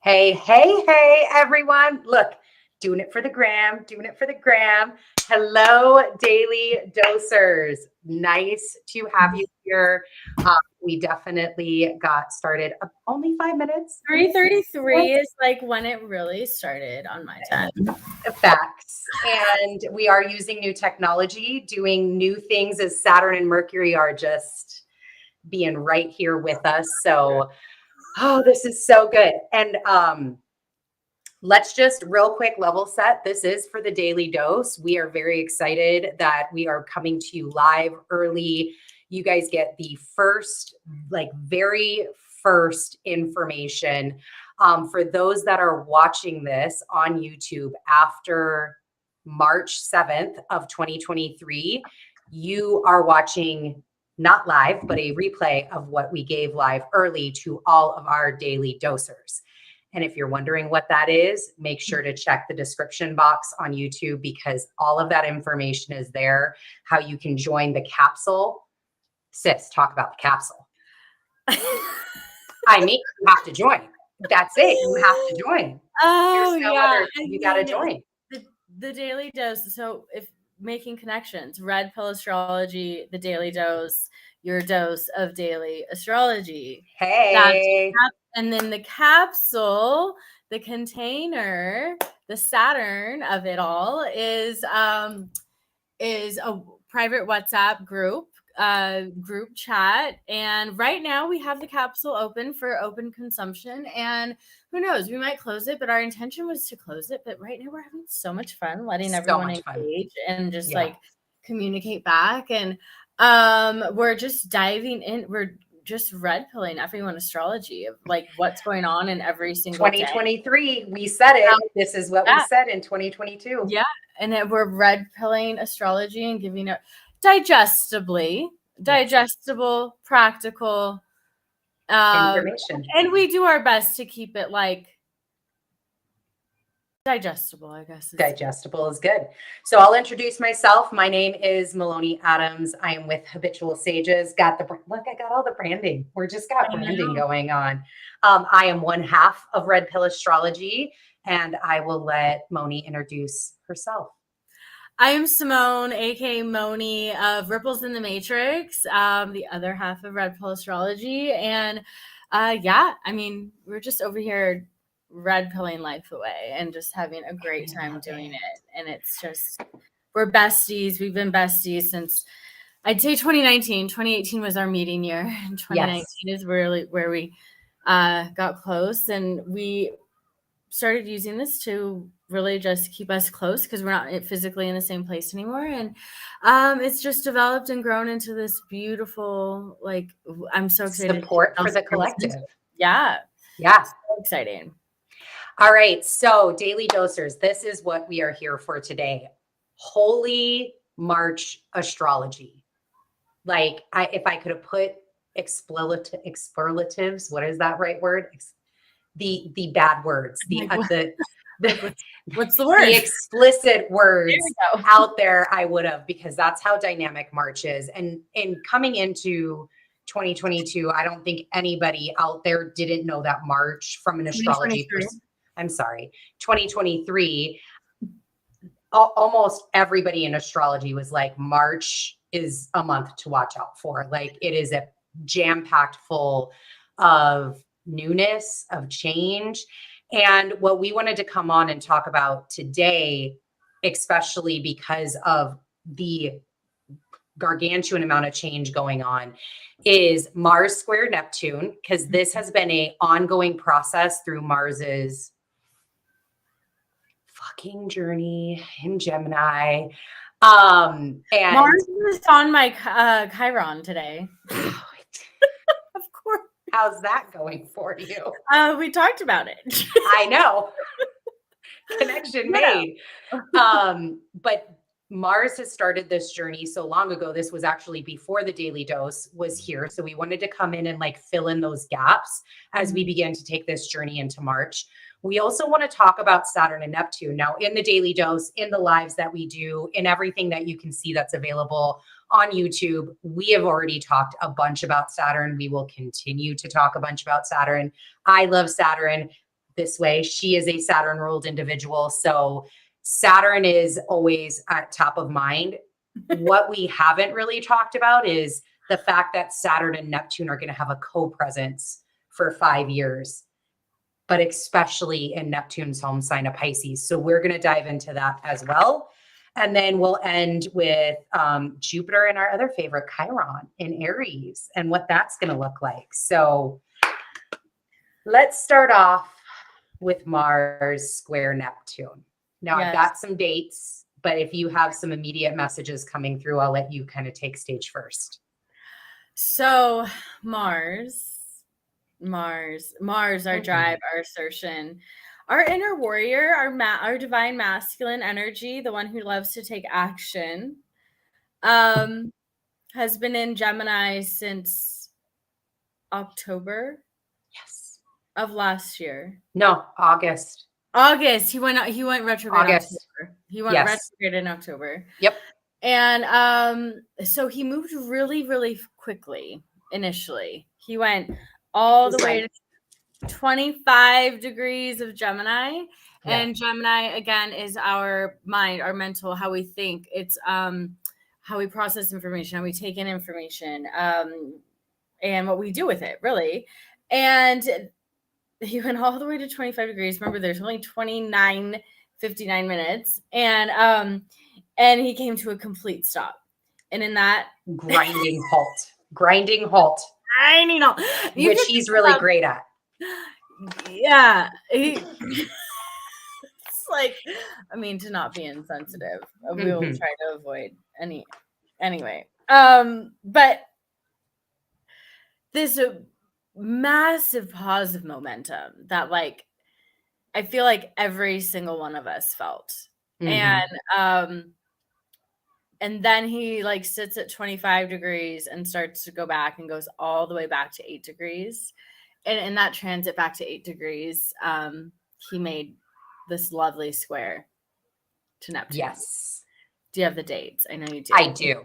Hey, hey, hey, everyone. Look, doing it for the gram, doing it for the gram. Hello, Daily Dosers. Nice to have you here. We definitely got started only 5 minutes. 3:33 is like when it really started on my time. Facts. And we are using new technology, doing new things as Saturn and Mercury are just being right here with us. So, oh, this is so good. And let's just real quick level set. This is for the Daily Dose. We are very excited that we are coming to you live early. You guys get the first, very first information. For those that are watching this on YouTube after March 7th of 2023, you are watching not live, but a replay of what we gave live early to all of our daily dosers. And if you're wondering what that is, make sure to check the description box on YouTube because all of that information is there, how you can join the capsule. Sis, talk about the capsule. I mean, you have to join. That's it. You have to join. Oh, yeah. You got to join. The Daily Dose. So if making connections, Red Pill Astrology, the Daily Dose, your dose of daily astrology. Hey. And then the capsule, the container, the Saturn of it all is a private WhatsApp group chat. And right now we have the capsule open for open consumption. And who knows, we might close it, but our intention was to close it. But right now we're having so much fun letting everyone engage and just communicate back. And we're just diving in. We're just red pilling everyone astrology of like what's going on in every single 2023. Day. We said it. This is what we said in 2022. Yeah. And then we're red pilling astrology and giving it digestible, practical information. And we do our best to keep it like digestible, I guess. Digestible is good. So I'll introduce myself. My name is Maloney Adams. I am with Habitual Sages. Look, I got all the branding. We're just got branding going on. I am one half of Red Pill Astrology, and I will let Moni introduce herself. I am Simone, aka Moni of Ripples in the Matrix, the other half of Red Pill Astrology. And we're just over here red pilling life away and just having a great time doing it. And it's just, we're besties. We've been besties since I'd say 2019. 2018 was our meeting year. And 2019 is really where we got close. And we started using this to really just keep us close because we're not physically in the same place anymore. And it's just developed and grown into this beautiful, I'm so excited. Support for the collective. Yeah. Yeah. So exciting. All right. So Daily Dosers, this is what we are here for today. Holy March astrology. If I could have put expletives, what is that right word? The bad words, what's the word? The explicit words out there, I would have, because that's how dynamic March is. And in coming into 2022, I don't think anybody out there didn't know that March from an astrology perspective. I'm sorry, 2023, almost everybody in astrology was like, March is a month to watch out for. Like it is a jam-packed full of newness, of change. And what we wanted to come on and talk about today, especially because of the gargantuan amount of change going on, is Mars square Neptune, because this has been an ongoing process through Mars's fucking journey in Gemini. And Mars is on my Chiron today. Of course. How's that going for you? We talked about it. I know. Connection made. But Mars has started this journey so long ago. This was actually before the Daily Dose was here. So we wanted to come in and fill in those gaps as we begin to take this journey into March. We also want to talk about Saturn and Neptune. Now, in the Daily Dose, in the lives that we do, in everything that you can see that's available on YouTube, we have already talked a bunch about Saturn. We will continue to talk a bunch about Saturn. I love Saturn. this way. She is a Saturn ruled individual. So Saturn is always at top of mind. What we haven't really talked about is the fact that Saturn and Neptune are going to have a co-presence for 5 years, but especially in Neptune's home sign of Pisces. So we're going to dive into that as well. And then we'll end with Jupiter and our other favorite, Chiron in Aries, and what that's going to look like. So let's start off with Mars square Neptune. Now, I've got some dates, but if you have some immediate messages coming through, I'll let you kind of take stage first. So Mars, our drive, our assertion, our inner warrior, our divine masculine energy, the one who loves to take action, has been in Gemini since October. Yes. Of last year. No, August. He went retrograde August. In October. He went retrograde in October. Yep. And so he moved really, really quickly initially. He went all the way to 25 degrees of Gemini. Yeah. And Gemini, again, is our mind, our mental, how we think. It's how we process information, how we take in information, and what we do with it, really. And he went all the way to 25 degrees. Remember, there's only 59 minutes. And he came to a complete stop. And in that grinding halt. Which he's really great at. Yeah. It's like, I mean, to not be insensitive. We will try to avoid anyway. But this massive positive momentum that, like, I feel like every single one of us felt. And then he like sits at 25 degrees and starts to go back and goes all the way back to 8 degrees. And in that transit back to 8 degrees, he made this lovely square to Neptune. Yes. Do you have the dates? I know you do. I do.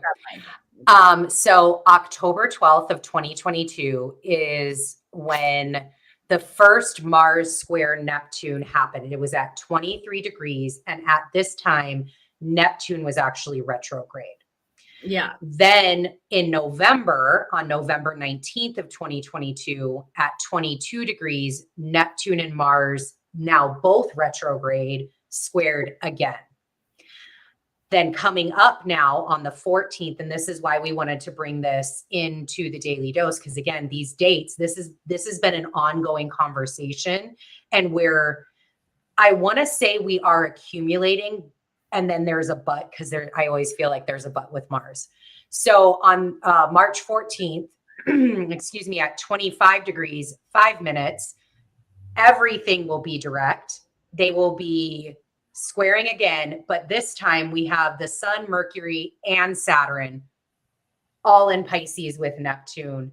So October 12th of 2022 is when the first Mars square Neptune happened. It was at 23 degrees. And at this time, Neptune was actually retrograde. Yeah. Then in November, on November 19th of 2022, at 22 degrees, Neptune and Mars, now both retrograde, squared again. Then coming up now on the 14th, and this is why we wanted to bring this into the Daily Dose, because again, these dates, this has been an ongoing conversation, and where I want to say we are accumulating, and then there's a but, because I always feel like there's a but with Mars. So on March 14th, excuse me, at 25 degrees, 5 minutes, everything will be direct. They will be squaring again, but this time we have the Sun, Mercury, and Saturn all in Pisces with Neptune,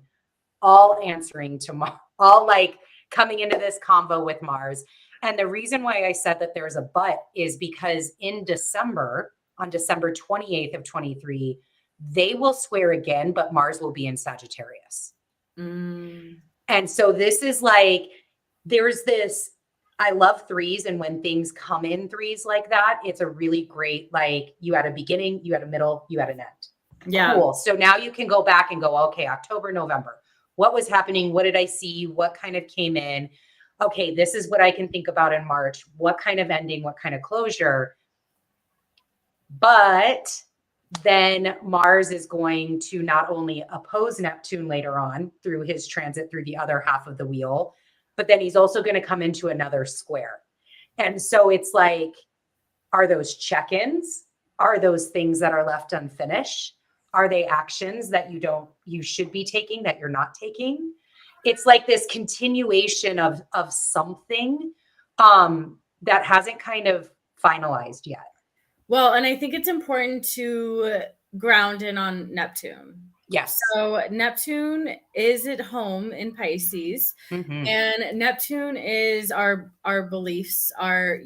all answering to Mars, all like coming into this combo with Mars. And the reason why I said that there's a but is because in December, on December 28th of 23, they will square again, but Mars will be in Sagittarius. And so this is like, there's this, I love threes. And when things come in threes like that, it's a really great, like you had a beginning, you had a middle, you had an end. Yeah. Cool. So now you can go back and go, okay, October, November, what was happening? What did I see? What kind of came in? Okay, this is what I can think about in March. What kind of ending? What kind of closure? But then Mars is going to not only oppose Neptune later on through his transit through the other half of the wheel, but then he's also going to come into another square. And so it's like, are those check-ins? Are those things that are left unfinished? Are they actions that you should be taking that you're not taking? It's like this continuation of something that hasn't kind of finalized yet. Well, and I think it's important to ground in on Neptune. Yes. So Neptune is at home in Pisces, and Neptune is our beliefs, our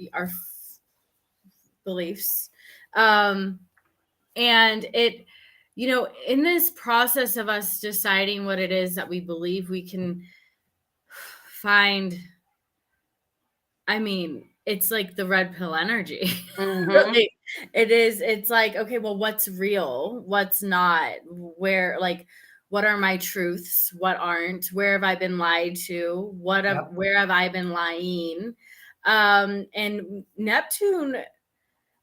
beliefs. And it, you know, in this process of us deciding what it is that we believe, we can find I mean, it's like the red pill energy. Mhm. Really, it is. It's like, okay, well, what's real? What's not? Where, like, what are my truths? What aren't? Where have I been lied to? Yep. Where have I been lying? And Neptune,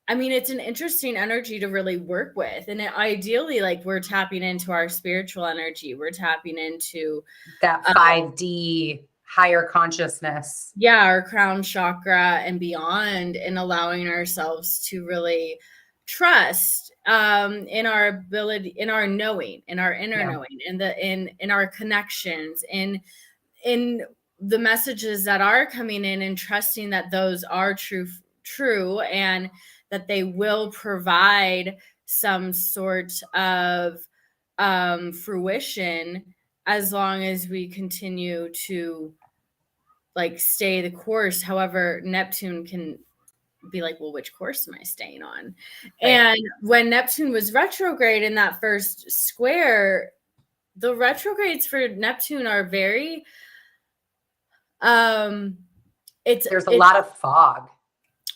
I mean, it's an interesting energy to really work with. And ideally, like, we're tapping into our spiritual energy. We're tapping into, That 5D higher consciousness. yeah, our crown chakra and beyond, and allowing ourselves to really trust in our ability, in our knowing, in our inner Yeah. knowing, in our connections, in the messages that are coming in, and trusting that those are true, and that they will provide some sort of fruition, as long as we continue to like stay the course. However, Neptune can be like, well, which course am I staying on? Right. And when Neptune was retrograde in that first square, the retrogrades for Neptune are very There's a lot of fog.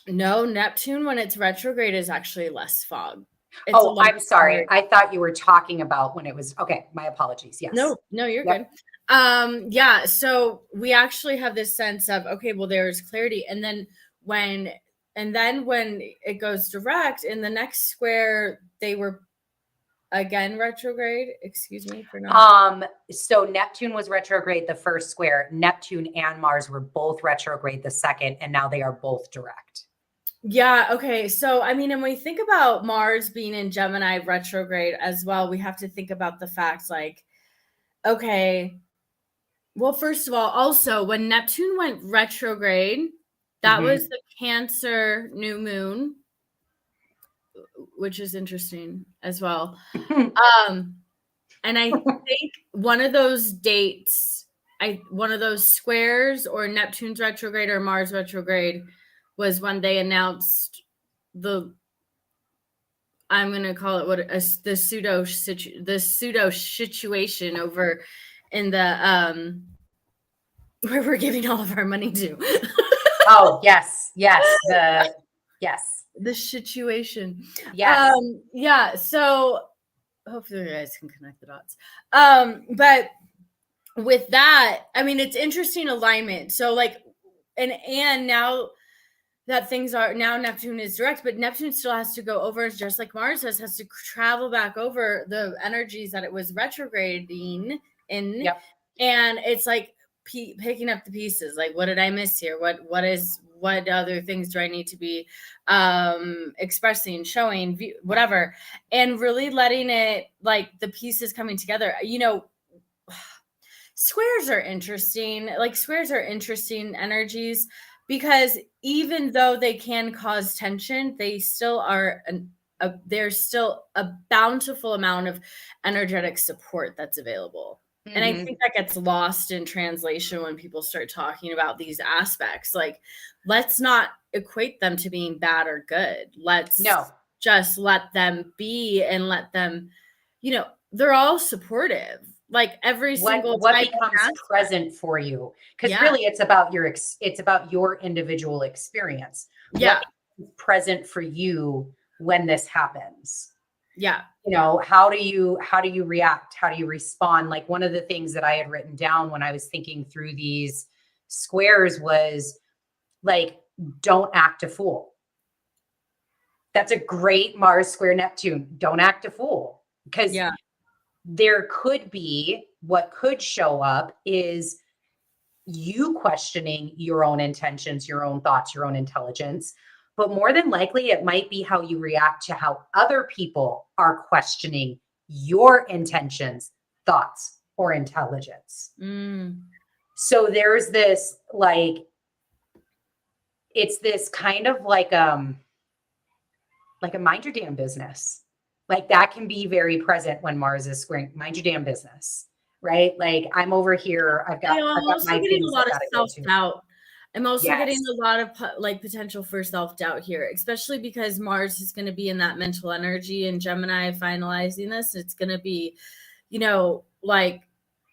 no, Neptune when it's retrograde is actually less fog. It's Oh, I'm sorry. I thought you were talking about when it was okay. My apologies. Yes. No, you're Yep. good. Yeah, so we actually have this sense of, okay, well, there's clarity. And then when it goes direct in the next square, they were again retrograde. Excuse me for not. So Neptune was retrograde the first square. Neptune and Mars were both retrograde the second, and now they are both direct. Yeah, okay. So I mean, and when we think about Mars being in Gemini retrograde as well, we have to think about the fact, like, okay, well, first of all, also when Neptune went retrograde, that was the Cancer new moon, which is interesting as well. And I think one of those dates, one of those squares, or Neptune's retrograde or Mars retrograde, was when they announced I'm going to call it the pseudo situation over in the where we're giving all of our money to. Oh, yes. The situation. Yes. Yeah. So hopefully you guys can connect the dots. But with that, I mean, it's interesting alignment. So like, and now that now Neptune is direct, but Neptune still has to go over, just like Mars has to travel back over the energies that it was retrograding in. Yep. And it's like picking up the pieces. Like, what did I miss here? What other things do I need to be expressing, showing, whatever, and really letting it, like, the pieces coming together. Squares are interesting. Like, squares are interesting energies, because even though they can cause tension, they still are there's still a bountiful amount of energetic support that's available. And I think that gets lost in translation when people start talking about these aspects. Like, let's not equate them to being bad or good. Let's just let them be, and let them, they're all supportive. Like, every single what type becomes present for you, because really it's about your individual experience. Yeah. What is present for you when this happens? Yeah. How do you react? How do you respond? Like, one of the things that I had written down when I was thinking through these squares was, like, don't act a fool. That's a great Mars square Neptune. Don't act a fool, because there could be, what could show up is you questioning your own intentions, your own thoughts, your own intelligence. But more than likely, it might be how you react to how other people are questioning your intentions, thoughts, or intelligence. So there's this, like, it's this kind of like a mind your damn business. Like, that can be very present when Mars is squaring. Mind your damn business, right? Like, I'm over here. I've got my getting things a lot of I gotta self-doubt. I'm also getting Yes. a lot of like potential for self-doubt here, especially because Mars is going to be in that mental energy and Gemini finalizing this. It's going to be, like,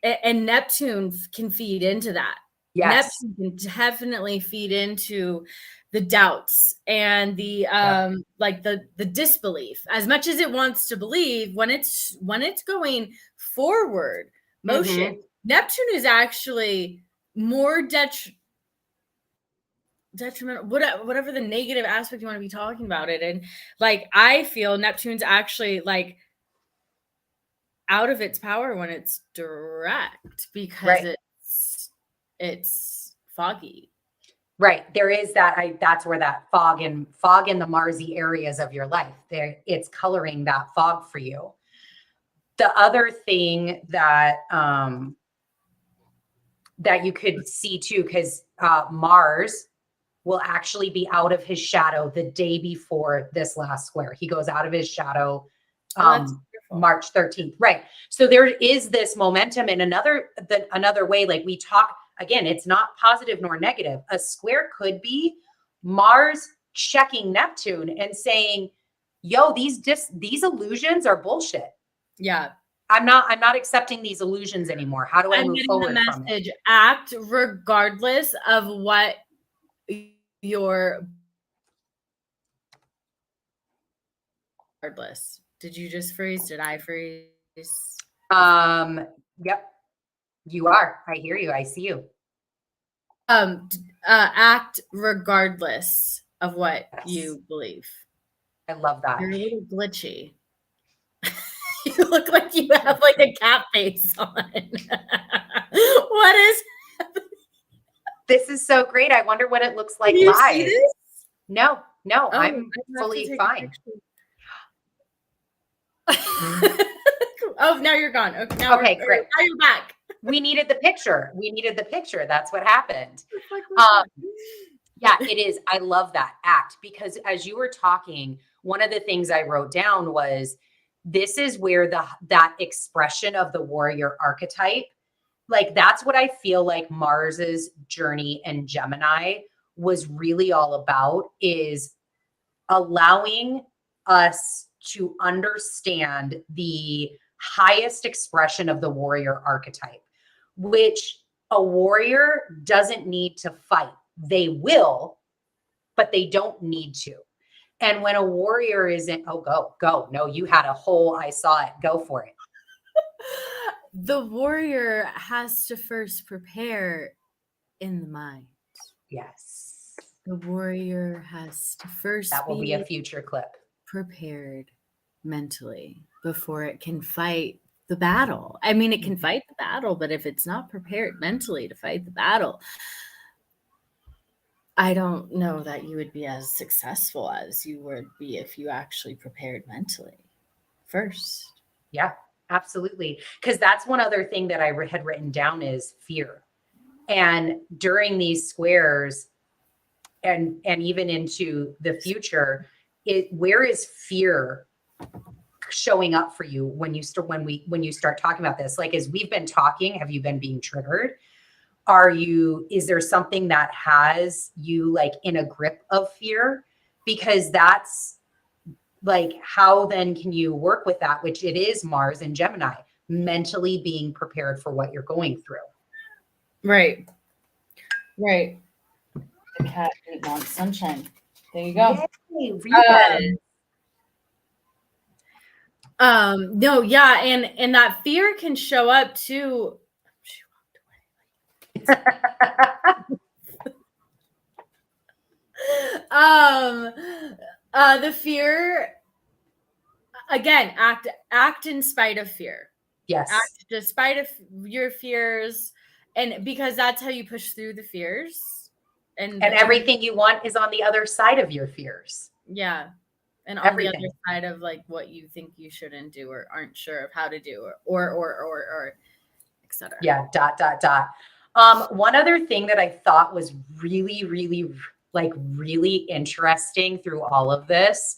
and Neptune can feed into that. Yes. Neptune can definitely feed into the doubts and the like the disbelief. As much as it wants to believe, when it's going forward motion, Neptune is actually more detrimental, whatever the negative aspect you want to be talking about it. And like, I feel Neptune's actually like out of its power when it's direct, because it's foggy. Right. There is that. That's where that fog in the Marsy areas of your life there, it's coloring that fog for you. The other thing that, that you could see too, because Mars will actually be out of his shadow the day before this last square. He goes out of his shadow March 13th. Right. So there is this momentum in another way. Like we talk again, it's not positive nor negative. A square could be Mars checking Neptune and saying, yo, these illusions are bullshit. Yeah. I'm not accepting these illusions anymore. How do I move forward from it? Act regardless of what your regardless. Did you just freeze? Did I freeze? Yep. You are. I hear you. I see you. Act regardless of what you believe. I love that. You're a little glitchy. You look like you have like a cat face on. What is happening? This is so great. I wonder what it looks like live. See this? No, I'm fully fine. Oh, now you're gone. Okay, great. Now you're back. We needed the picture. That's what happened. Yeah, it is. I love that act, because as you were talking, one of the things I wrote down was, this is where that expression of the warrior archetype, like that's what I feel like Mars's journey in Gemini was really all about, is allowing us to understand the highest expression of the warrior archetype, which a warrior doesn't need to fight. They will, but they don't need to. And when a warrior isn't, go. No, you had a whole, I saw it. Go for it. The warrior has to first prepare in the mind. Yes. The warrior has to first that will be a future clip. Prepared mentally before it can fight the battle. I mean, it can fight the battle, but if it's not prepared mentally to fight the battle, I don't know that you would be as successful as you would be if you actually prepared mentally first. Yeah, absolutely. Because that's one other thing that I had written down is fear. And during these squares and even into the future, where is fear showing up for you when you start talking about this? Like, as we've been talking, have you been being triggered? Is there something that has you like in a grip of fear? Because that's like, how then can you work with that, which it is Mars and Gemini, mentally being prepared for what you're going through. Right. The cat wants sunshine. There you go. Yay, no, yeah, and that fear can show up too. She walked away. The fear, again, act in spite of fear. Yes. Act despite of your fears, and because that's how you push through the fears. And everything you want is on the other side of your fears. Yeah. And on the other side of like what you think you shouldn't do or aren't sure of how to do or etc. Yeah. ... One other thing that I thought was really, really, really interesting through all of this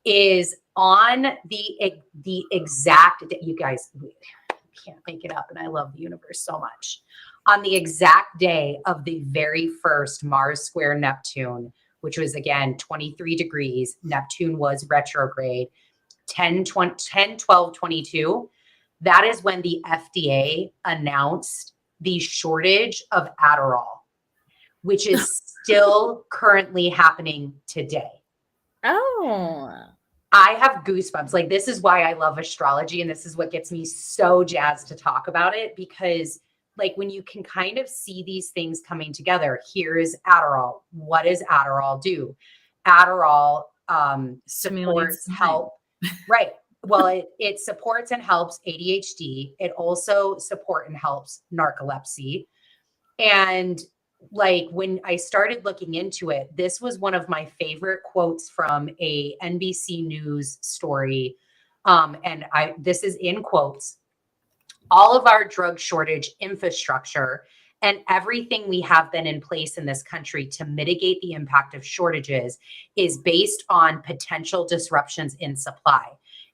is on the exact, you guys can't make it up, and I love the universe so much. On the exact day of the very first Mars square Neptune, which was again 23 degrees, Neptune was retrograde, 10/12/22. That is when the FDA announced the shortage of Adderall. which is still currently happening today. Oh. I have goosebumps. Like, this is why I love astrology. And this is what gets me so jazzed to talk about it, because like when you can kind of see these things coming together, here is Adderall. What does Adderall do? Adderall supports, help. Right. Well, it supports and helps ADHD. It also supports and helps narcolepsy. And like when I started looking into it, this was one of my favorite quotes from a NBC News story. This is in quotes. All of our drug shortage infrastructure and everything we have been in place in this country to mitigate the impact of shortages is based on potential disruptions in supply.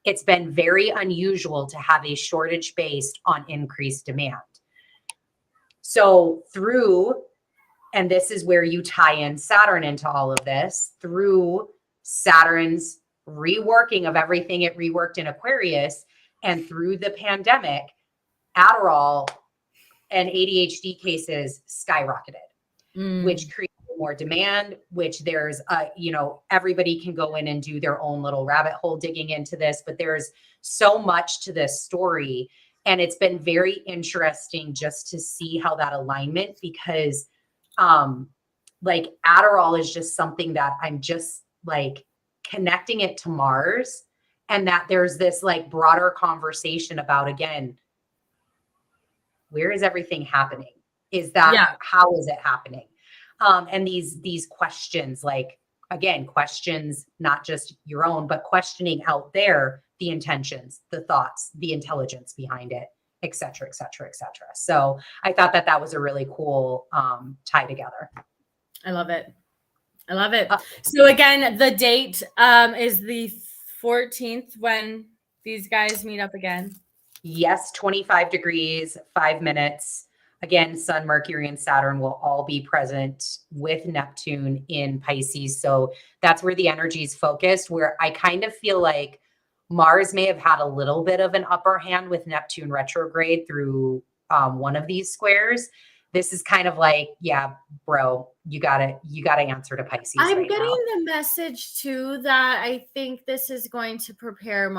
It's been very unusual to have a shortage based on increased demand. So and this is where you tie in Saturn into all of this, through Saturn's reworking of everything it reworked in Aquarius, and through the pandemic, Adderall and ADHD cases skyrocketed, which created more demand, which there's, everybody can go in and do their own little rabbit hole digging into this, but there's so much to this story. And it's been very interesting just to see how that alignment, because like Adderall is just something that I'm just like connecting it to Mars, and that there's this like broader conversation about, again, where is everything happening? Is that, how is it happening? And these questions, like, again, questions, not just your own, but questioning out there, the intentions, the thoughts, the intelligence behind it, et cetera, et cetera, et cetera. So I thought that was a really cool tie together. I love it. I love it. So again, the date is the 14th when these guys meet up again. Yes, 25 degrees, 5 minutes. Again, Sun, Mercury, and Saturn will all be present with Neptune in Pisces. So that's where the energy is focused, where I kind of feel like Mars may have had a little bit of an upper hand with Neptune retrograde through one of these squares. This is kind of like, yeah, bro, you gotta answer to Pisces. I'm getting the message too that I think this is going to prepare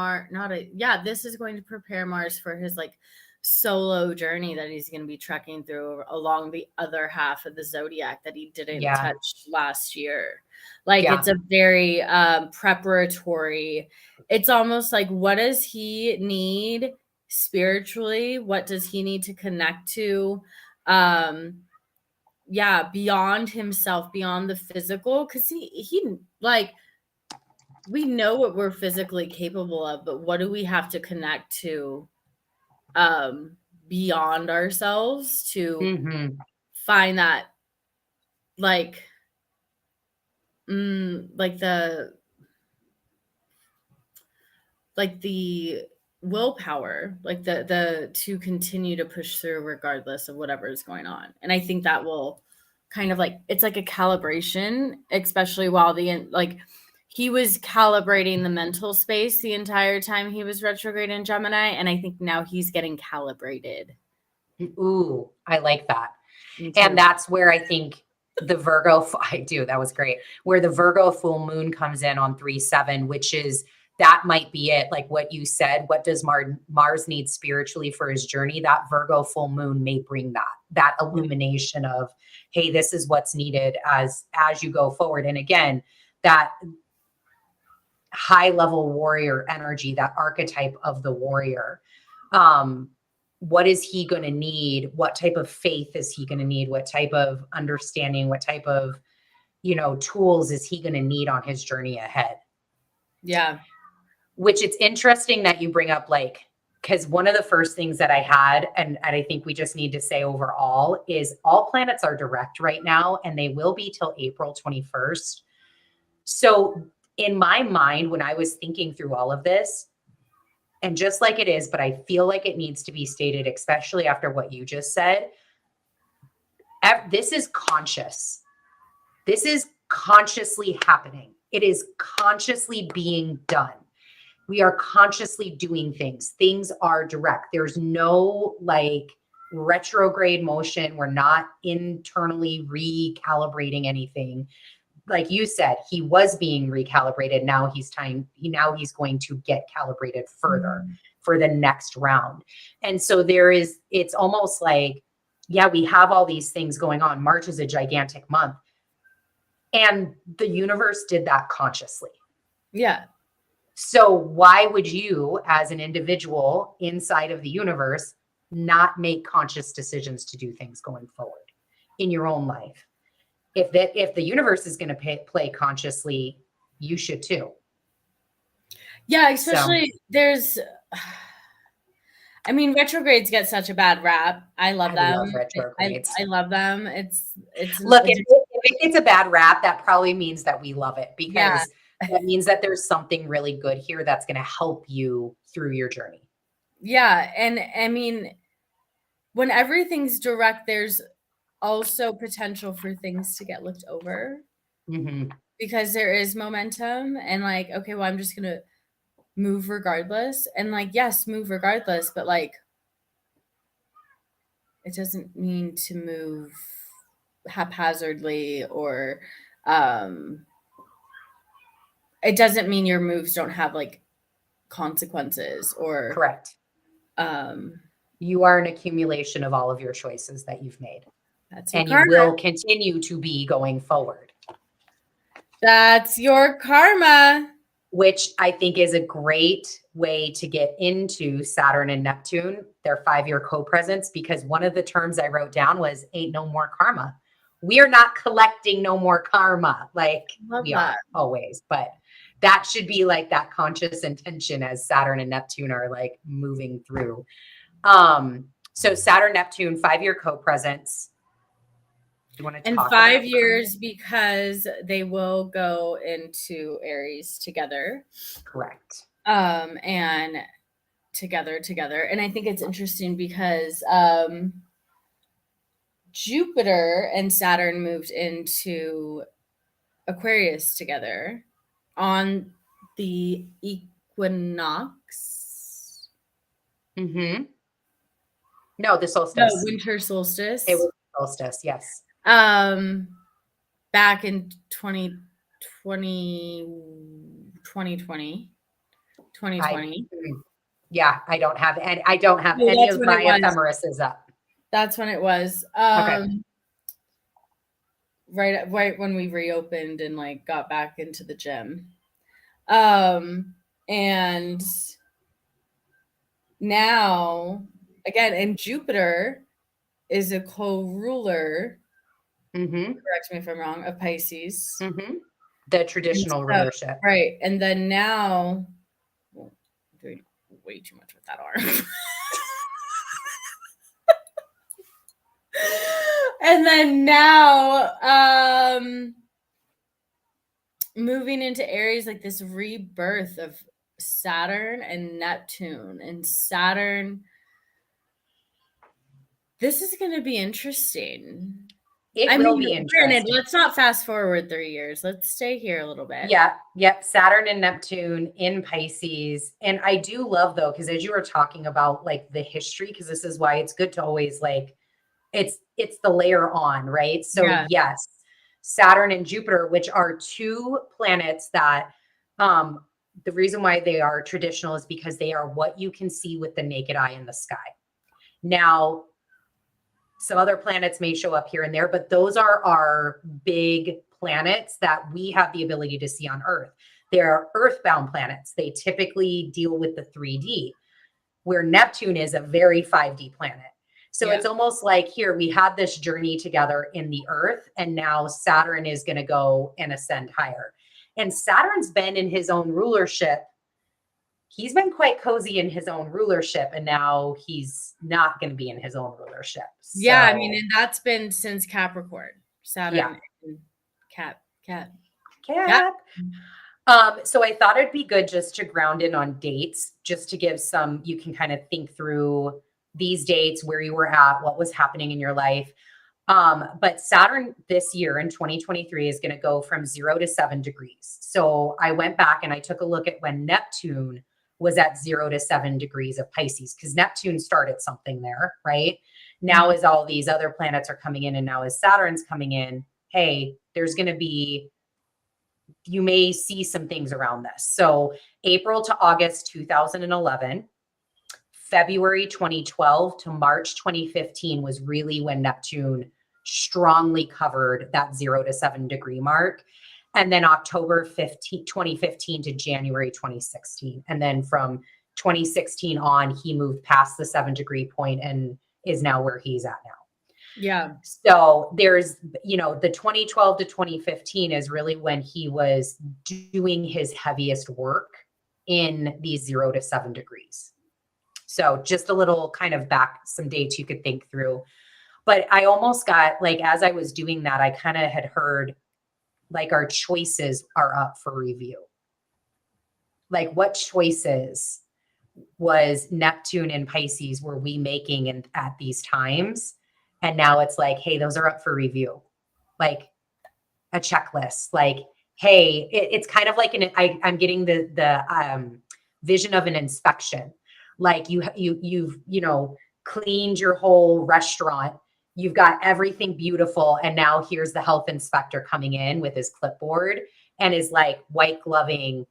this is going to prepare Mars for his like solo journey that he's going to be trekking through along the other half of the zodiac that he didn't touch last year. Like it's a very preparatory. It's almost like, what does he need spiritually? What does he need to connect to? Beyond himself, beyond the physical, because he like, we know what we're physically capable of, but what do we have to connect to beyond ourselves to find that like the willpower, like the to continue to push through regardless of whatever is going on. And I think that will kind of like, it's like a calibration, especially while he was calibrating the mental space the entire time he was retrograde in Gemini, and I think now he's getting calibrated. Ooh, I like that. And that's where I think the Virgo, that was great, where the Virgo full moon comes in on 3/7, which is, that might be it. Like what you said, what does Mars need spiritually for his journey? That Virgo full moon may bring that illumination of, hey, this is what's needed as you go forward. And again, that high level warrior energy, that archetype of the warrior. What is he going to need? What type of faith is he going to need? What type of understanding? What type of, tools is he going to need on his journey ahead? Yeah. Which it's interesting that you bring up, like, because one of the first things that I had, and I think we just need to say overall, is all planets are direct right now, and they will be till April 21st. So in my mind, when I was thinking through all of this, and just like it is, but I feel like it needs to be stated, especially after what you just said, this is conscious. This is consciously happening. It is consciously being done. We are consciously doing things. Things are direct. There's no like retrograde motion. We're not internally recalibrating anything. Like you said, he was being recalibrated. Now he's going to get calibrated further for the next round. And so it's almost like, yeah, we have all these things going on. March is a gigantic month. And the universe did that consciously. Yeah. So why would you, as an individual inside of the universe, not make conscious decisions to do things going forward in your own life? If the universe is going to play consciously, you should too. Yeah, especially retrogrades get such a bad rap. I love them. Love retrogrades. I love them. It's look, if it's a bad rap, that probably means that we love it, because that means that there's something really good here that's going to help you through your journey. Yeah, and I mean, when everything's direct, there's also potential for things to get looked over, because there is momentum, and like, okay, well, I'm just going to move regardless. And like, yes, move regardless, but like, it doesn't mean to move haphazardly, or it doesn't mean your moves don't have like consequences, or correct. You are an accumulation of all of your choices that you've made. And you will continue to be going forward. That's your karma. Which I think is a great way to get into Saturn and Neptune, their 5-year co-presence, because one of the terms I wrote down was ain't no more karma. We are not collecting no more karma. Like we are always, but that should be like that conscious intention as Saturn and Neptune are like moving through. So Saturn, Neptune, 5-year co-presence. In 5 years, because they will go into Aries together. Correct. And together. And I think it's interesting because Jupiter and Saturn moved into Aquarius together on the equinox. No, the solstice. No, winter solstice. It was solstice, yes. Back in 2020. Yeah, I don't have any of my ephemeris up. That's when it was. Okay. Right when we reopened and like got back into the gym. And now again, and Jupiter is a co-ruler. Correct me if I'm wrong, of Pisces. The traditional rulership. Right. And then now, I'm doing way too much with that arm. And then now, moving into Aries, like this rebirth of Saturn and Neptune. And Saturn, this is going to be interesting. It will be interesting. Let's not fast forward 3 years. Let's stay here a little bit. Yeah. Yep. Saturn and Neptune in Pisces. And I do love though, because as you were talking about like the history, because this is why it's good to always like, it's the layer on, right? So yes, Saturn and Jupiter, which are two planets that, the reason why they are traditional is because they are what you can see with the naked eye in the sky. Now, some other planets may show up here and there, but those are our big planets that we have the ability to see on Earth. They're earthbound planets. They typically deal with the 3D, where Neptune is a very 5D planet. So it's almost like here we had this journey together in the Earth, and now Saturn is going to go and ascend higher. And Saturn's been in his own rulership. He's been quite cozy in his own rulership, and now he's not going to be in his own rulership. So, yeah, I mean, and that's been since Capricorn. Saturn and Cap. So I thought it'd be good just to ground in on dates, just to give some, you can kind of think through these dates, where you were at, what was happening in your life. But Saturn this year in 2023 is going to go from 0 to 7 degrees. So I went back and I took a look at when Neptune was at 0 to 7 degrees of Pisces, because Neptune started something there, right? Now, as all these other planets are coming in, and now as Saturn's coming in, hey, there's going to be, you may see some things around this. So April to August 2011, February 2012 to March 2015 was really when Neptune strongly covered that 0 to 7 degree mark. And then October 2015 to January 2016. And then from 2016 on, he moved past the 7 degree point and is now where he's at now. Yeah. So there's, the 2012 to 2015 is really when he was doing his heaviest work in these 0 to 7 degrees. So just a little kind of back, some dates you could think through. But I almost got, like, as I was doing that, I kind of had heard, like, our choices are up for review. Like, what choices was Neptune and Pisces were we making at these times? And now it's like, hey, those are up for review. Like a checklist. Like, hey, it's kind of like I'm getting the vision of an inspection. Like you've cleaned your whole restaurant. You've got everything beautiful. And now here's the health inspector coming in with his clipboard and is like white gloving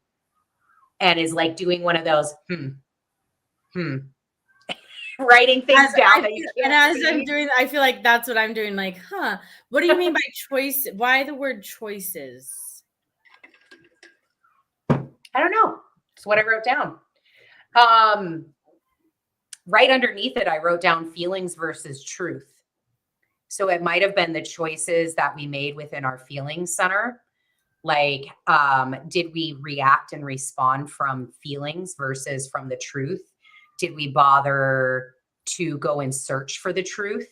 and is like doing one of those, writing things down. I'm doing, I feel like that's what I'm doing. Like, what do you mean by choice? Why the word choices? I don't know. It's what I wrote down. Right underneath it, I wrote down feelings versus truth. So it might have been the choices that we made within our feelings center. Like, did we react and respond from feelings versus from the truth? Did we bother to go and search for the truth?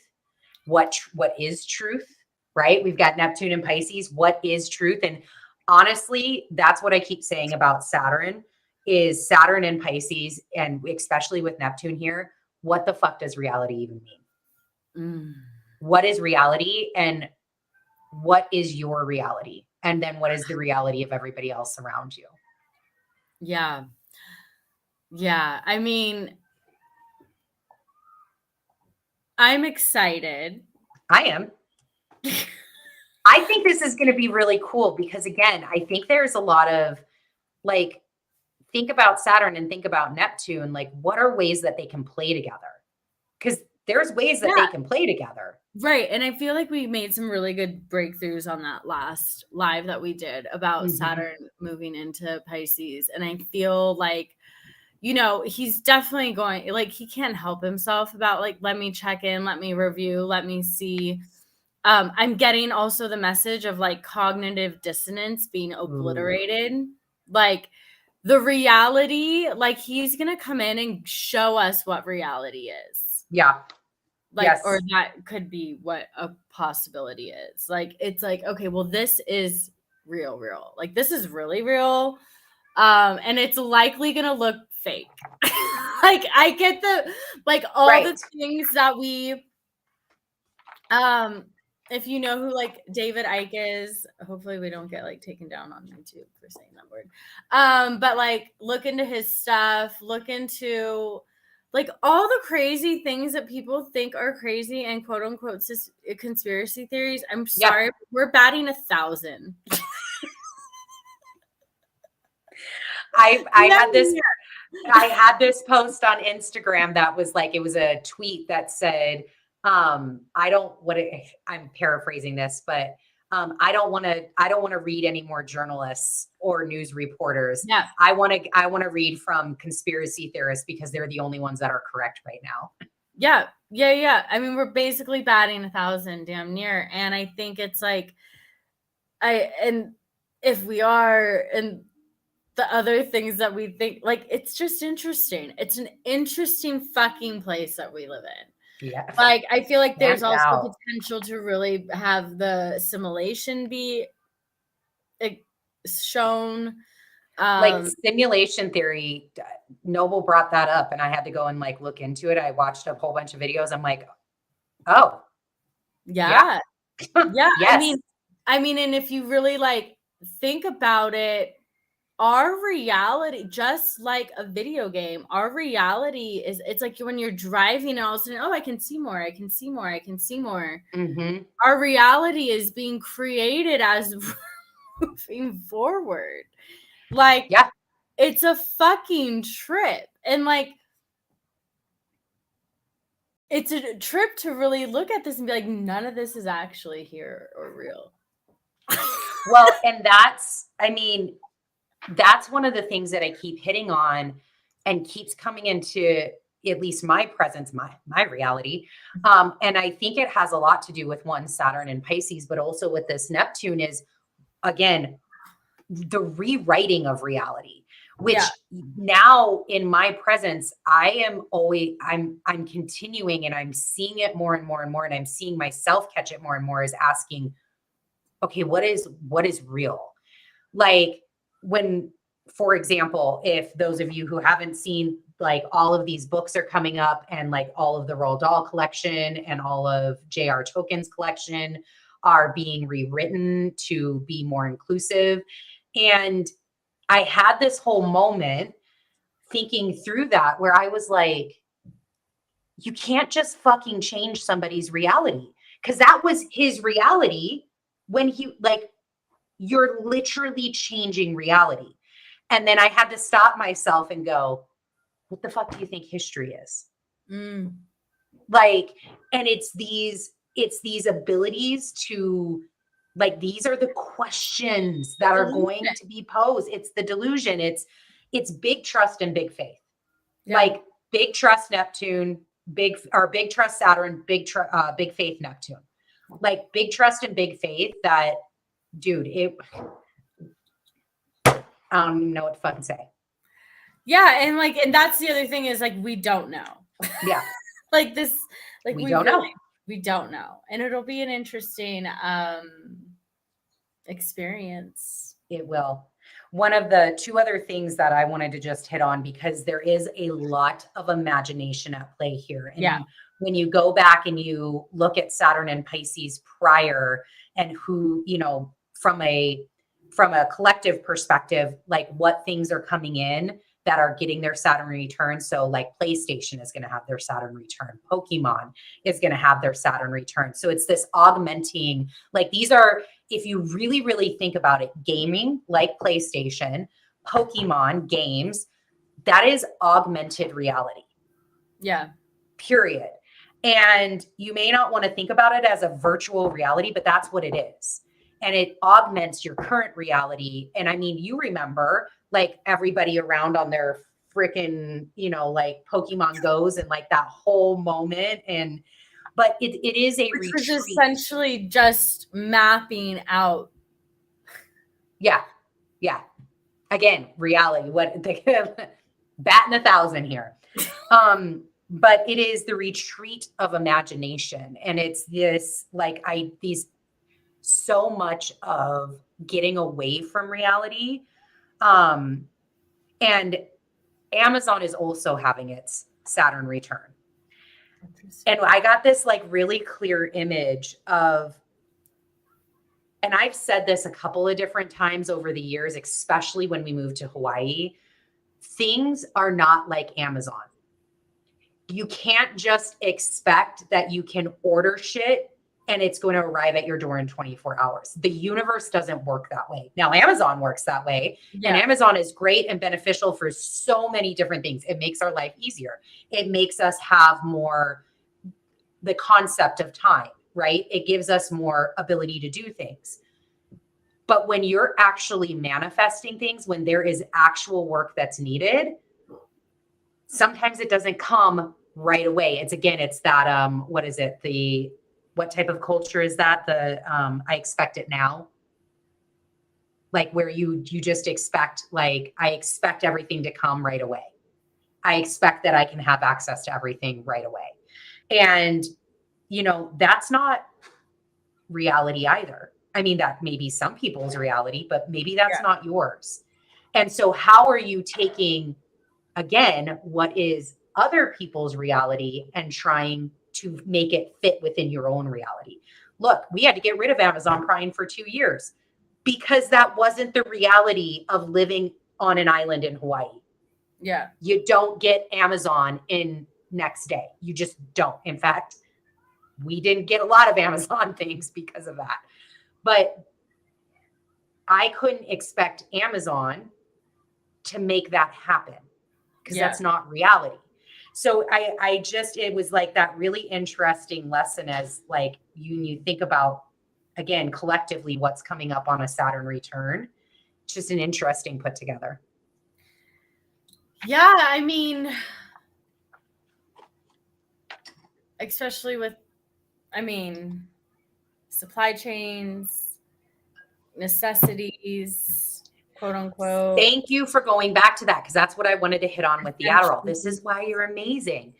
What is truth, right? We've got Neptune and Pisces. What is truth? And honestly, that's what I keep saying about Saturn is Saturn and Pisces, and especially with Neptune here, what the fuck does reality even mean? What is reality and what is your reality? And then what is the reality of everybody else around you? Yeah. Yeah. I mean, I'm excited. I am. I think this is going to be really cool because, again, I think there's a lot of, like, think about Saturn and think about Neptune. Like, what are ways that they can play together? Because there's ways that they can play together. Right. And I feel like we made some really good breakthroughs on that last live that we did about Saturn moving into Pisces. And I feel like, he's definitely going, like, he can't help himself about, like, let me check in, let me review, let me see. I'm getting also the message of, like, cognitive dissonance being obliterated. Like, the reality, like, he's going to come in and show us what reality is. Yeah. Like, yes. Or that could be what a possibility is. Like, it's like, okay, well, this is real. Like, this is really real. And it's likely going to look fake. Like, I get all the things that we, if you know who, like, David Icke is, hopefully we don't get, like, taken down on YouTube for saying that word. But, like, look into his stuff, look into, like, all the crazy things that people think are crazy and quote unquote conspiracy theories. I'm sorry, we're batting 1,000. I had this post on Instagram that was like, it was a tweet that said, I'm paraphrasing this, but I don't want to read any more journalists or news reporters. Yeah. I want to read from conspiracy theorists because they're the only ones that are correct right now. Yeah. I mean, we're basically batting 1,000 damn near. And I think it's like, if we are, and the other things that we think, like, it's just interesting. It's an interesting fucking place that we live in. Yeah. Like, I feel like there's also potential to really have the simulation be shown. Like simulation theory, Noble brought that up and I had to go and, like, look into it. I watched a whole bunch of videos. I'm like, oh. Yeah. Yes. I mean, and if you really, like, think about it, our reality, just like a video game, our reality is, it's like when you're driving and all of a sudden, oh, I can see more, I can see more, I can see more. Mm-hmm. Our reality is being created as moving forward. Like, Yeah. it's a fucking trip. And like, it's a trip to really look at this and be like, none of this is actually here or real. Well, and that's, I mean, that's one of the things that I keep hitting on and keeps coming into at least my presence, my reality. And I think it has a lot to do with one, Saturn and Pisces, but also with this Neptune is, again, the rewriting of reality, which now in my presence, I'm continuing and I'm seeing it more and more and more. And I'm seeing myself catch it more and more, is asking, okay, what is real? Like, when, for example, if those of you who haven't seen, like, all of these books are coming up, and like all of the Roald Dahl collection and all of J.R. Tolkien's collection are being rewritten to be more inclusive. And I had this whole moment thinking through that, where I was like, you can't just fucking change somebody's reality, because that was his reality when he, like, you're literally changing reality. And then I had to stop myself and go, what the fuck do you think history is? Like, and it's these abilities to, like, these are the questions that are going to be posed. It's the delusion. It's big trust and big faith. Like, big trust Neptune, big trust Saturn, big faith Neptune. Like, big trust and big faith that, dude, I don't even know what to fucking say. Yeah, and that's the other thing, is like, we don't know. Yeah. Like this, like, we don't know. We don't know. And it'll be an interesting experience. It will. One of the two other things that I wanted to just hit on, because there is a lot of imagination at play here. And when you go back and you look at Saturn and Pisces prior, and who, you know, from a collective perspective, like, what things are coming in that are getting their Saturn return. So like, PlayStation is going to have their Saturn return. Pokemon is going to have their Saturn return. So it's this augmenting, like, these are, if you really, really think about it, gaming, like PlayStation, Pokemon games, that is augmented reality. Yeah. Period. And you may not want to think about it as a virtual reality, but that's what it is. And it augments your current reality. And I mean, you remember, like, everybody around on their freaking, you know, like, Pokemon Goes, and like that whole moment. And, but it is a retreat. Which is essentially just mapping out. Yeah. Yeah. Again, reality, what batting 1,000 here. But it is the retreat of imagination. And it's this, like, so much of getting away from reality. And Amazon is also having its Saturn return. And I got this, like, really clear image of, and I've said this a couple of different times over the years, especially when we moved to Hawaii, things are not like Amazon. You can't just expect that you can order shit and it's going to arrive at your door in 24 hours. The universe doesn't work that way. Now, Amazon works that way. Yeah. And Amazon is great and beneficial for so many different things. It makes our life easier. It makes us have more the concept of time, right? It gives us more ability to do things. But when you're actually manifesting things, when there is actual work that's needed, sometimes it doesn't come right away. It's that, what is it? What type of culture is that? I expect it now. Like, where you just expect, like, I expect everything to come right away. I expect that I can have access to everything right away. And, you know, that's not reality either. I mean, that may be some people's reality, but maybe that's not yours. And so how are you taking, again, what is other people's reality and trying to make it fit within your own reality? Look, we had to get rid of Amazon Prime for 2 years because that wasn't the reality of living on an island in Hawaii. Yeah. You don't get Amazon in next day. You just don't. In fact, we didn't get a lot of Amazon things because of that. But I couldn't expect Amazon to make that happen because that's not reality. So it was like that really interesting lesson as like you think about, again, collectively what's coming up on a Saturn return. Just an interesting put together. Yeah, I mean, especially with, supply chains, necessities, quote unquote. Thank you for going back to that, because that's what I wanted to hit on with the Adderall. This is why you're amazing.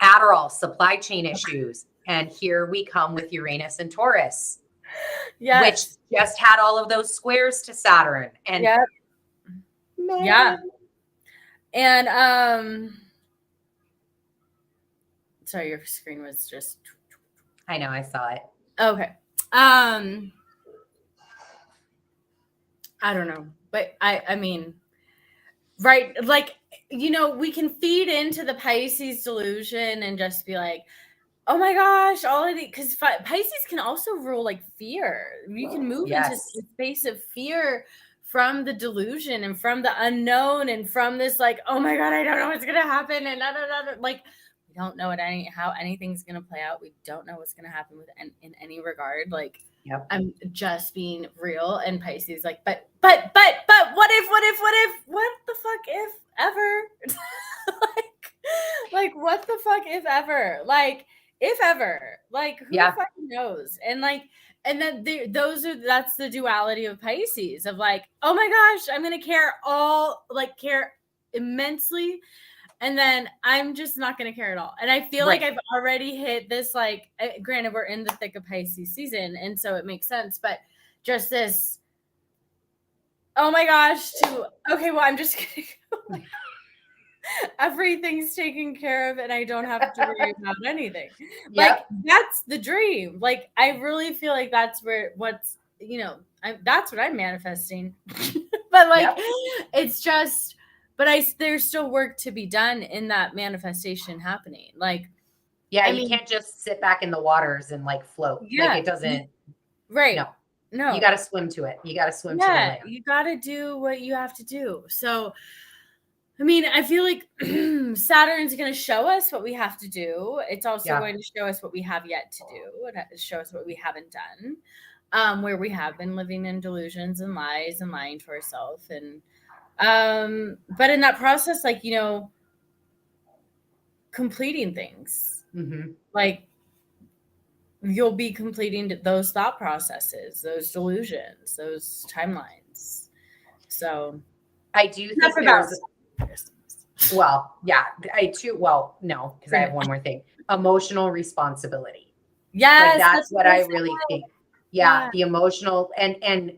Adderall, supply chain issues. And here we come with Uranus and Taurus, which just had all of those squares to Saturn. And yeah. And sorry, your screen was just. I know, I saw it. Okay. I don't know, but I mean, right. Like, we can feed into the Pisces delusion and just be like, oh my gosh, all of the, because Pisces can also rule like fear. You can move into the space of fear from the delusion and from the unknown and from this like, oh my God, I don't know what's going to happen. And like, we don't know how anything's going to play out. We don't know what's going to happen in any regard. Like, I'm just being real. And Pisces like, but what the fuck if ever? like what the fuck if ever? Like, if ever, like who fucking knows? And like, and then that's the duality of Pisces of like, oh my gosh, I'm gonna care immensely, and then I'm just not gonna care at all. And I feel like I've already hit this, like, granted we're in the thick of Pisces season, and so it makes sense, but just this, oh my gosh, okay, well, I'm just gonna everything's taken care of and I don't have to worry about anything. Like, that's the dream. Like, I really feel like that's that's what I'm manifesting. But like, it's just, but there's still work to be done in that manifestation happening. Like, you can't just sit back in the waters and like float. Like, it doesn't. No, you got to swim to it. You got to swim to the land. You got to do what you have to do. So, I mean, I feel like Saturn's going to show us what we have to do. It's also going to show us what we have yet to do. It show us what we haven't done, where we have been living in delusions and lies and lying to ourselves. And but in that process, like, completing things, like you'll be completing those thought processes, those delusions, those timelines. So I do think there's no, because I have one more thing. Emotional responsibility. Yes, that's what I really think. The emotional and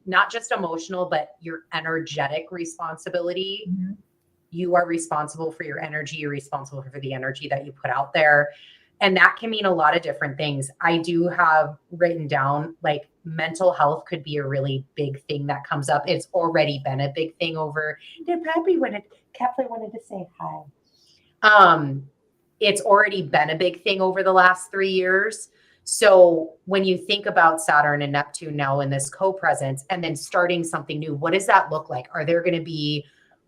not just emotional, but your energetic responsibility. You are responsible for your energy. You're responsible for the energy that you put out there. And that can mean a lot of different things. I do have written down, like, mental health could be a really big thing that comes up. It's already been a big thing over. Kepler wanted to say hi. It's already been a big thing over the last 3 years. So when you think about Saturn and Neptune now in this co-presence and then starting something new, what does that look like? Are there going to be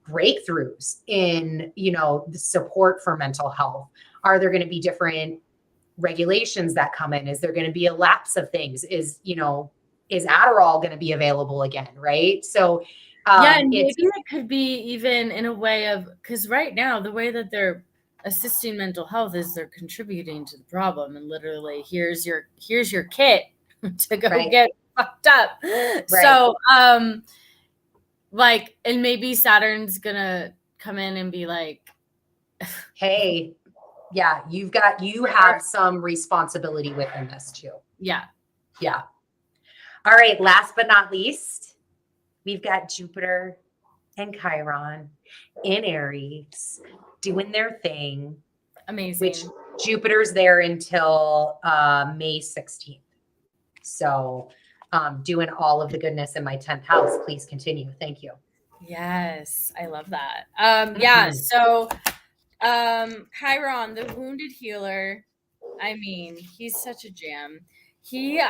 breakthroughs in, the support for mental health? Are there going to be different regulations that come in? Is there going to be a lapse of things? Is Adderall going to be available again? Right. So, and maybe it could be even in a way of, because right now, the way that they're assisting mental health is they're contributing to the problem. And literally, here's your kit to go get fucked up. So, like, and maybe Saturn's going to come in and be like, hey, you have some responsibility within this too. Yeah. All right. Last but not least, we've got Jupiter and Chiron in Aries doing their thing. Amazing. Which Jupiter's there until May 16th. So doing all of the goodness in my 10th house. Please continue. Thank you. Yes, I love that. Yeah, Mhm. so Chiron, the wounded healer. I mean, he's such a jam. He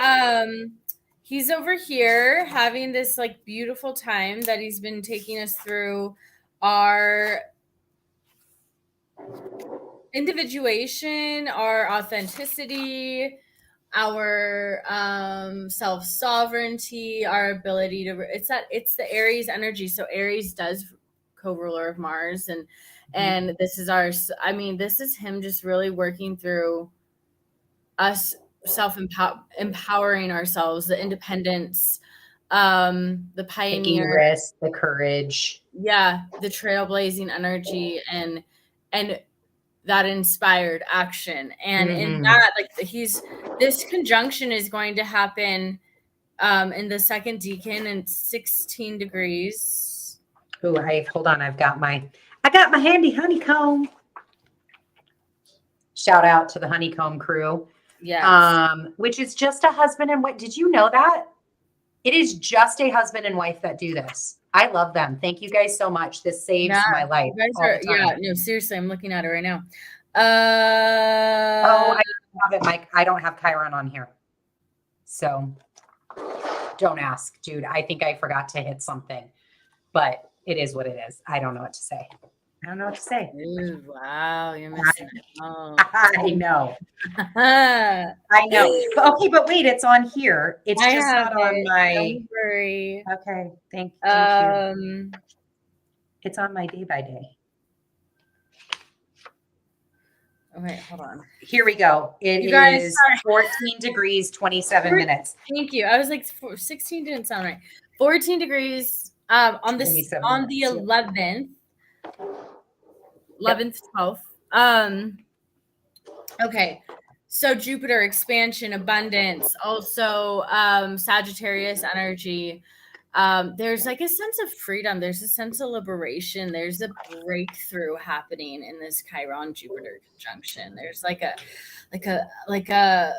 he's over here having this like beautiful time that he's been taking us through our individuation, our authenticity, our self-sovereignty, our ability to it's the Aries energy. So Aries does co-ruler of Mars, and this is our, I mean, this is him just really working through us empowering ourselves, the independence, the Taking pioneer, risks, the courage. yeah, the trailblazing energy, and that inspired action. And in Hmm. that, like, this conjunction is going to happen in the second decan and 16 degrees. Ooh, hold on. I got my handy honeycomb. Shout out to the honeycomb crew. Yes. Which is just a husband and wife. Did you know that? It is just a husband and wife that do this. I love them. Thank you guys so much. This Yeah, saves my life you guys all are, the time. yeah, no, seriously, I'm looking at it right now. Oh, I have it, Mike. I don't have Chiron on here. So don't ask, dude. I think I forgot to hit something, but it is what it is. I don't know what to say. I don't know what to say. Ooh, wow, you're missing it. Oh. I know. I I know. But okay, but wait, it's on here. It's just have not on it. my. Don't worry. Okay, thank you. Um, It's on my day by day. okay, hold on. Here we go. It You guys, is sorry. 14 degrees, 27 minutes. Thank you. I was like 16 didn't sound right. 14 degrees on this 27 on the minutes, yep. 11th, 12th. Okay. So Jupiter, expansion, abundance, also Sagittarius energy. There's like a sense of freedom, there's a sense of liberation, there's a breakthrough happening in this Chiron Jupiter conjunction. There's like a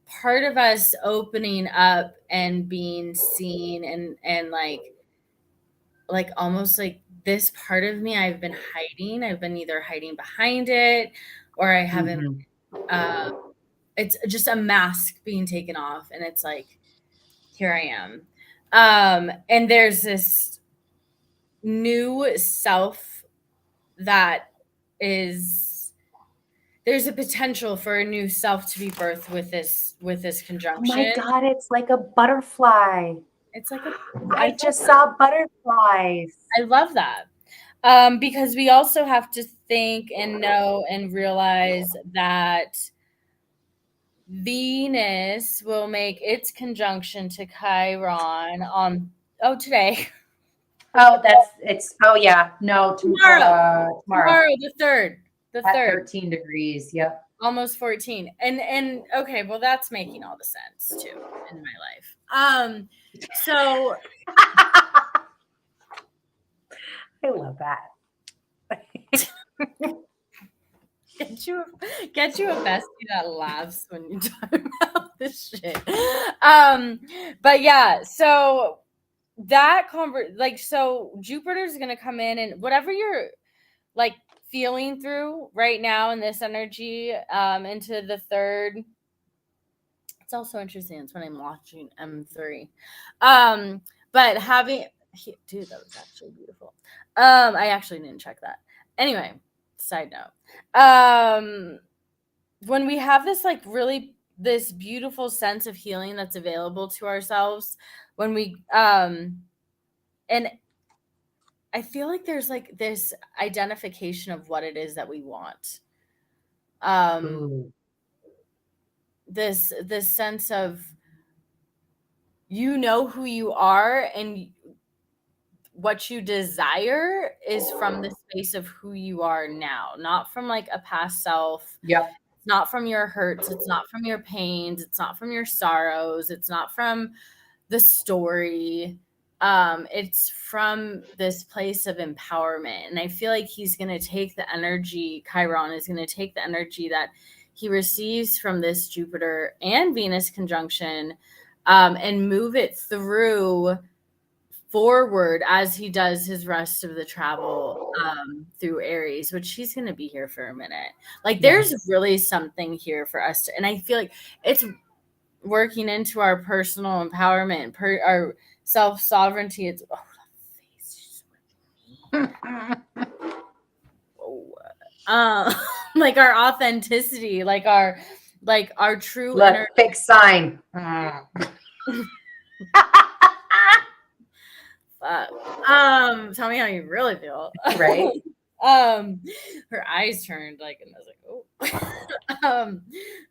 part of us opening up and being seen, and like almost like this part of me I've been hiding. I've been either hiding behind it, or I haven't. Mhm. It's just a mask being taken off, and it's like, here I am. And there's this new self that is, there's a potential for a new self to be birthed with this Oh my conjunction. God, it's like a butterfly. It's like I just saw butterflies. I love that. Because we also have to think and know and realize that Venus will make its conjunction to Chiron on today. Oh, oh yeah. No, tomorrow. The third. The At third. 13 degrees. Yep. Almost 14. And okay, well, that's making all the sense too in my life. So I love that. get you a bestie that laughs when you talk about this shit. But yeah, so that so Jupiter's gonna come in, and whatever you're like feeling through right now in this energy, into the third. It's also interesting. It's when I'm watching M3. But dude, that was actually beautiful. I actually didn't check that. Anyway, side note. When we have this like really this beautiful sense of healing that's available to ourselves, when we and I feel like there's like this identification of what it is that we want. Ooh. This sense of, you know who you are, and what you desire is from the space of who you are now, not from like a past self. Yep. It's not from your hurts, it's not from your pains, it's not from your sorrows, it's not from the story. It's from this place of empowerment. And I feel like he's going to take the energy, Chiron is going to take the energy that he receives from this Jupiter and Venus conjunction, and move it through forward as he does his rest of the travel through Aries, which he's going to be here for a minute. Like there's really something here for us to, and I feel like it's working into our personal empowerment, our self-sovereignty. It's like our authenticity, like our true inner fixed sign. Tell me how you really feel. Right. Her eyes turned like, and I was like, oh.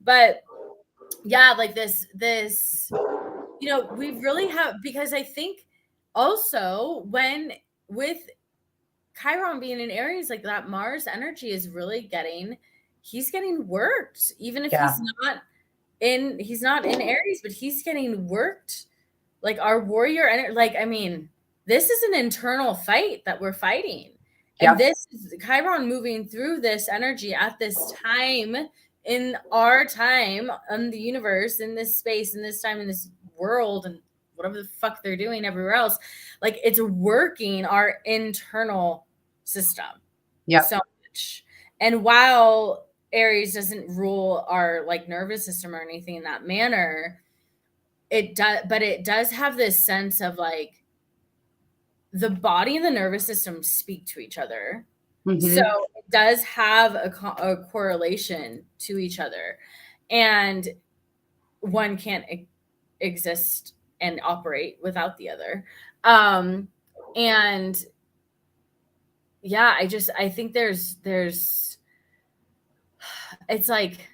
But yeah, like this, you know, we really have, because I think also with Chiron being in Aries, like that Mars energy is really he's getting worked, even if he's not in Aries, but he's getting worked. Like our warrior energy, like, I mean, this is an internal fight that we're fighting. And this is Chiron moving through this energy at this time in our time in the universe, in this space, in this time, in this world, and whatever the fuck they're doing everywhere else. Like it's working our internal system so much. And while Aries doesn't rule our like nervous system or anything in that manner, it does have this sense of like the body and the nervous system speak to each other. So it does have a correlation to each other, and one can't exist and operate without the other. And yeah, I think there's it's like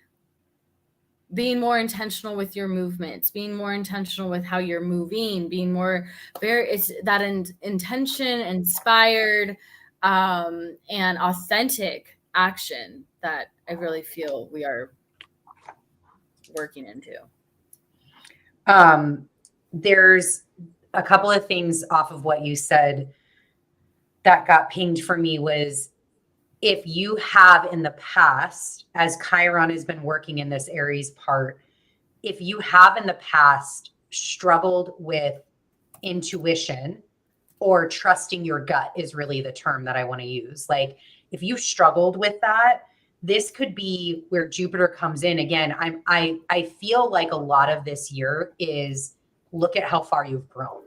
being more intentional with your movements, being more intentional with how you're moving, being more it's that intention, inspired, and authentic action that I really feel we are working into. There's a couple of things off of what you said that got pinged for me was, if you have in the past, as Chiron has been working in this Aries part, if you have in the past struggled with intuition or trusting your gut is really the term that I want to use. Like if you struggled with that, this could be where Jupiter comes in again. I feel like a lot of this year is look at how far you've grown.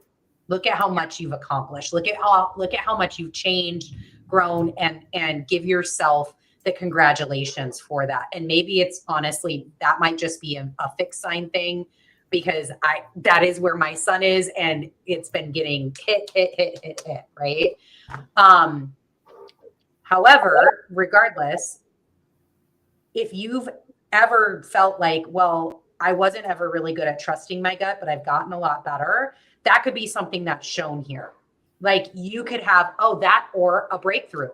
Look at how much you've accomplished. Look at how much you've changed, grown, and give yourself the congratulations for that. And maybe it's honestly, that might just be a fixed sign thing, because that is where my sun is, and it's been getting hit, right? However, regardless, if you've ever felt like, well, I wasn't ever really good at trusting my gut, but I've gotten a lot better, that could be something that's shown here. Like you could have, that or a breakthrough.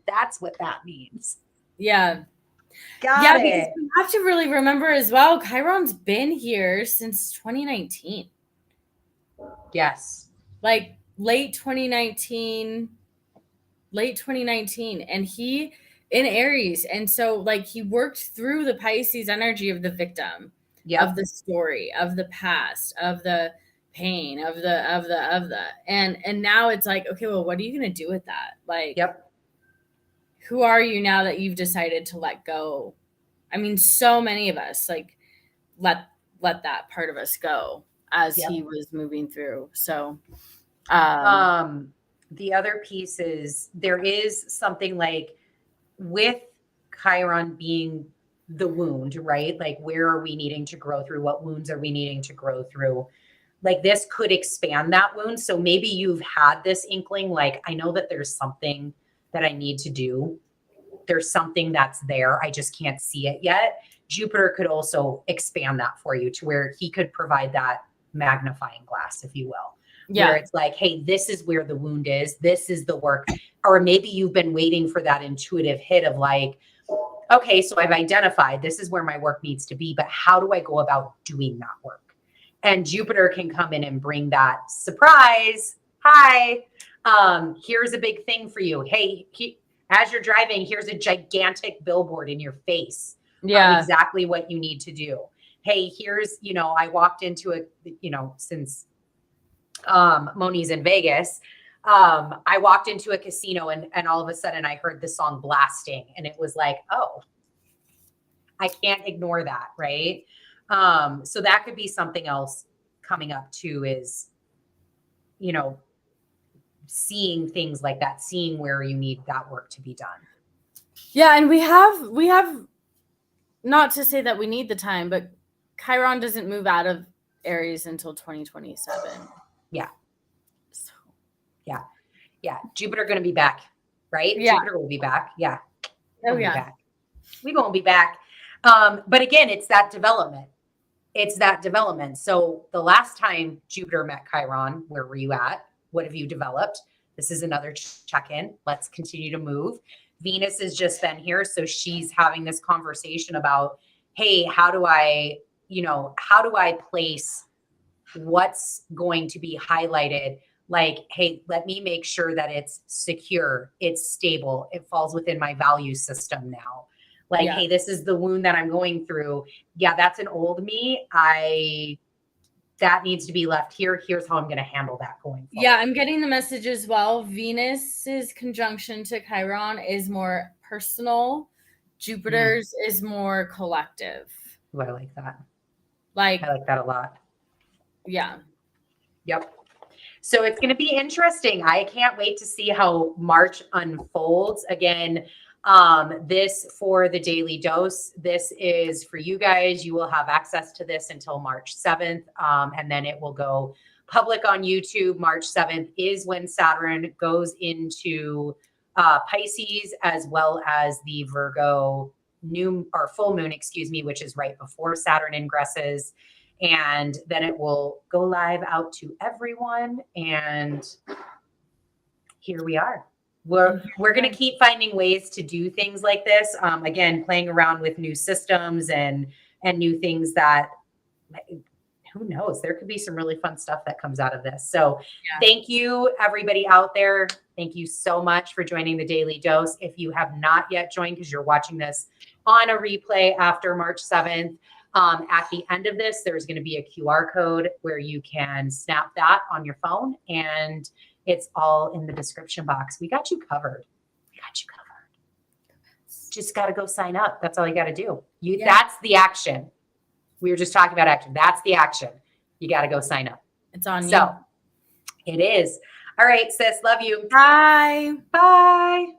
That's what that means. Yeah. Got it. Because we have to really remember as well, Chiron's been here since 2019. Yes. Like late 2019, and he in Aries. And so like he worked through the Pisces energy of the victim, of the story, of the past, of the pain, of the, and now it's like, okay, well, what are you going to do with that? Like, who are you now that you've decided to let go? I mean, so many of us like let that part of us go as he was moving through. So, the other piece is there is something like with Chiron being the wound, right? Like where are we needing to grow through? What wounds are we needing to grow through? Like this could expand that wound. So maybe you've had this inkling, like, I know that there's something that I need to do. There's something that's there. I just can't see it yet. Jupiter could also expand that for you to where he could provide that magnifying glass, if you will. Yeah. Where it's like, hey, this is where the wound is. This is the work. Or maybe you've been waiting for that intuitive hit of like, okay, so I've identified this is where my work needs to be, but how do I go about doing that work? And Jupiter can come in and bring that surprise. Hi, here's a big thing for you. Hey, as you're driving, here's a gigantic billboard in your face. Yeah, exactly what you need to do. Hey, here's, I walked into since Moni's in Vegas. I walked into a casino and all of a sudden I heard the song blasting and it was like, oh, I can't ignore that. Right. So that could be something else coming up too, is, you know, seeing things like that, seeing where you need that work to be done. Yeah. And we have not to say that we need the time, but Chiron doesn't move out of Aries until 2027. Yeah. So. Yeah. Yeah. Jupiter going to be back, right? Yeah. Jupiter will be back. Yeah. Oh, yeah. We won't be back. But again, it's that development. It's that development. So the last time Jupiter met Chiron, where were you at? What have you developed? This is another check-in. Let's continue to move. Venus has just been here. So she's having this conversation about, hey, how do I place what's going to be highlighted? Like, hey, let me make sure that it's secure, it's stable, it falls within my value system now. Like, hey, this is the wound that I'm going through. Yeah, that's an old me. That needs to be left here. Here's how I'm going to handle that going forward. Yeah, I'm getting the message as well. Venus's conjunction to Chiron is more personal. Jupiter's is more collective. Ooh, I like that. I like that a lot. Yeah. Yep. So it's going to be interesting. I can't wait to see how March unfolds. Again, this for the Daily Dose, this is for you guys. You will have access to this until March 7th. And then it will go public on YouTube. March 7th is when Saturn goes into Pisces, as well as the Virgo full moon, which is right before Saturn ingresses. And then it will go live out to everyone. And here we are. We're going to keep finding ways to do things like this. Again, playing around with new systems and new things that, who knows, there could be some really fun stuff that comes out of this. So Thank you, everybody out there. Thank you so much for joining the Daily Dose. If you have not yet joined, because you're watching this on a replay after March 7th, at the end of this, there's going to be a QR code where you can snap that on your phone, and it's all in the description box. We got you covered. Just got to go sign up. That's all you got to do. That's the action. We were just talking about action. That's the action. You got to go sign up. It's on you. So it is. All right, sis. Love you. Bye. Bye.